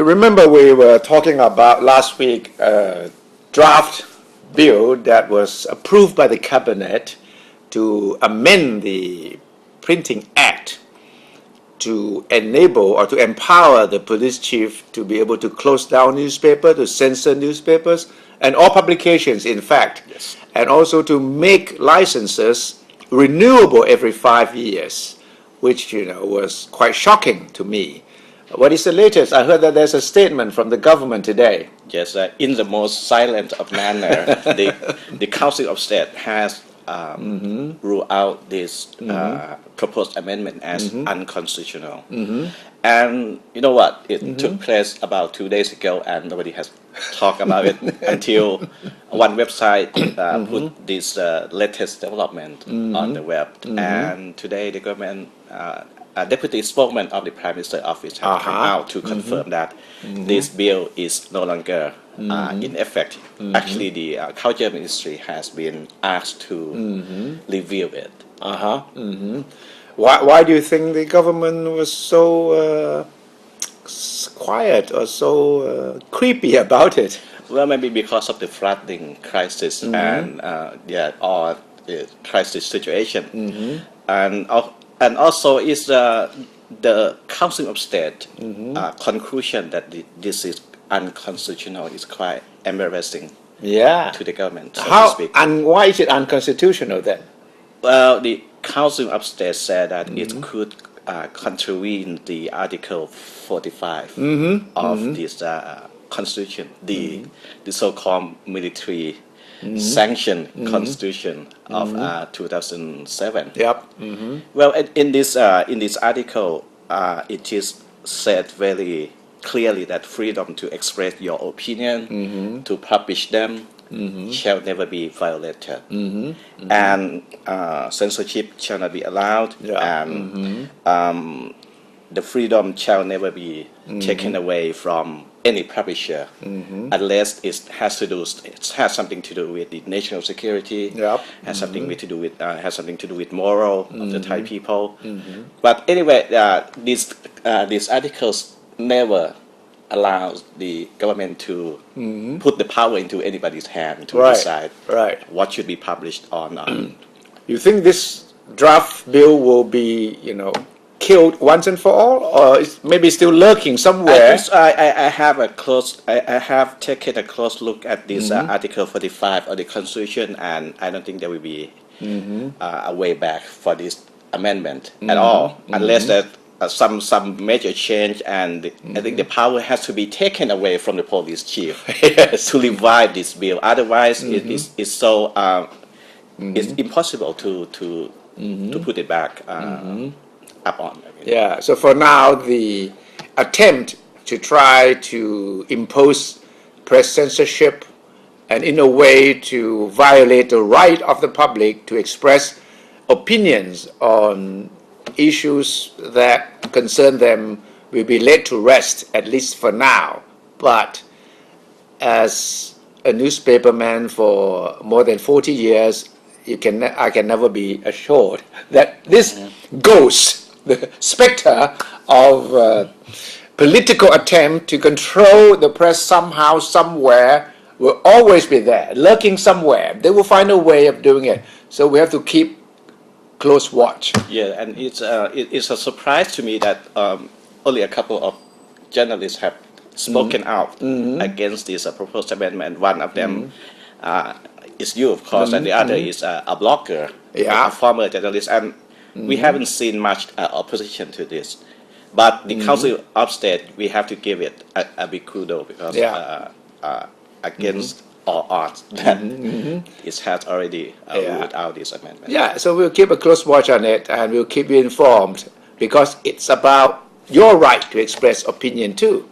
You remember we were talking about last week a draft bill that was approved by the cabinet to amend the Printing Act to enable or to empower the police chief to be able to close down newspapers, to censor newspapers, and all publications, in fact, Yes. and also to make licenses renewable every 5 years, which was quite shocking to me. What is the latest? I heard that there's a statement from the government today. Yes, in the most silent of manner, the Council of State has ruled out this proposed amendment as unconstitutional. And you know what? It took place about 2 days ago, and nobody has talked about it until one website put this latest development on the web. And today, the government. Deputy spokesman of the Prime Minister's office has come out to confirm that this bill is no longer in effect. Actually, the Culture Ministry has been asked to review it. Why do you think the government was so quiet or so creepy about it? Well, maybe because of the flooding crisis and or the crisis situation, and also is the Council of State conclusion that this is unconstitutional is quite embarrassing to the government, so to speak. And why is it unconstitutional then? Well, the Council of State said that it could contravene the Article 45 of this Constitution, the so-called military sanctioned Constitution of 2007. Well, in this article, it is said very clearly that freedom to express your opinion, to publish them, shall never be violated, and censorship shall not be allowed, and the freedom shall never be taken away from any publisher unless it has something to do with the national security, has something to do with moral of the Thai people. But anyway, these articles never allows the government to put the power into anybody's hand to decide what should be published or not. You think this draft bill will be, killed once and for all, or is maybe still lurking somewhere? I have taken a close look at this Article 45 of the Constitution, and I don't think there will be a way back for this amendment at all, unless that some major change, and I think the power has to be taken away from the police chief to revive this bill. Otherwise, it's so it's impossible to put it back up on. So for now, the attempt to try to impose press censorship and in a way to violate the right of the public to express opinions on issues that concern them will be laid to rest, at least for now. But as a newspaperman for more than 40 years, I can never be assured that this ghost, the specter of political attempt to control the press somehow, somewhere, will always be there, lurking somewhere. They will find a way of doing it. So we have to keep close watch. Yeah, and it's a surprise to me that only a couple of journalists have spoken out against this proposed amendment. One of them is you, of course, and the other is a blogger, a former journalist, and we haven't seen much opposition to this. But the Council of State, we have to give it a big kudos because against all odds that it has already ruled out this amendment. So we'll keep a close watch on it, and we'll keep you informed because it's about your right to express opinion too.